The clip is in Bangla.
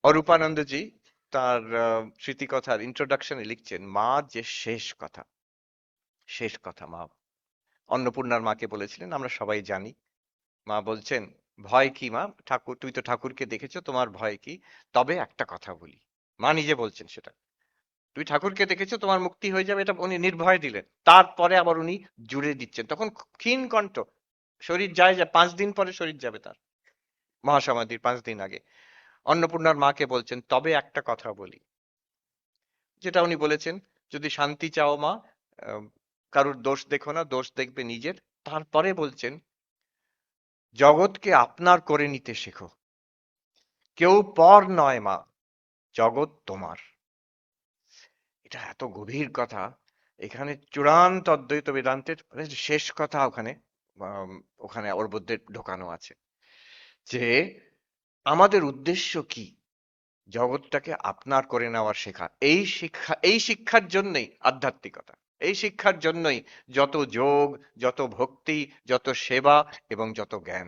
অরূপানন্দজি তার স্মৃতিকথার ইন্ট্রোডাকশনে লিখছেন, মা যে শেষ কথা, শেষ কথা মা অন্নপূর্ণার মাকে বলেছিলেন, আমরা সবাই জানি। মা বলছেন, ভয় কি মা, ঠাকুর তুই তো ঠাকুরকে দেখেছো, তোমার ভয় কি? তবে একটা কথা বলি। মা নিজে বলছেন সেটা, তুমি ঠাকুরকে দেখেছো, তোমার মুক্তি হয়ে যাবে, এটা উনি নির্ভয় দিলেন। তারপরে আবার উনি জুড়ে দিচ্ছেন, তখন ক্ষীণ কণ্ঠ, শরীর যায়, 5 দিন পরে শরীর যাবে তার, মহাসমাধির 5 দিন আগে। অন্নপূর্ণার মাকে বলছেন, তবে একটা কথা বলি, যেটা উনি বলেছেন, যদি শান্তি চাও মা, আহ, কারুর দোষ দেখো না, দোষ দেখবে নিজের। তারপরে বলছেন, জগৎকে আপনার করে নিতে শেখো, কেউ পর নয় মা, জগৎ তোমার। এটা এত গভীর কথা, এখানে চূড়ান্ত অদ্বৈত বেদান্তের শেষ কথা ওখানে, আম, ওখানে ওর মধ্যে ঢোকানো আছে, যে আমাদের উদ্দেশ্য কি, জগৎটাকে আপনার করে নেওয়ার শেখা। এই শিক্ষার জন্যই আধ্যাত্মিকতা, এই শিক্ষার জন্যই যত যোগ, যত ভক্তি, যত সেবা এবং যত জ্ঞান।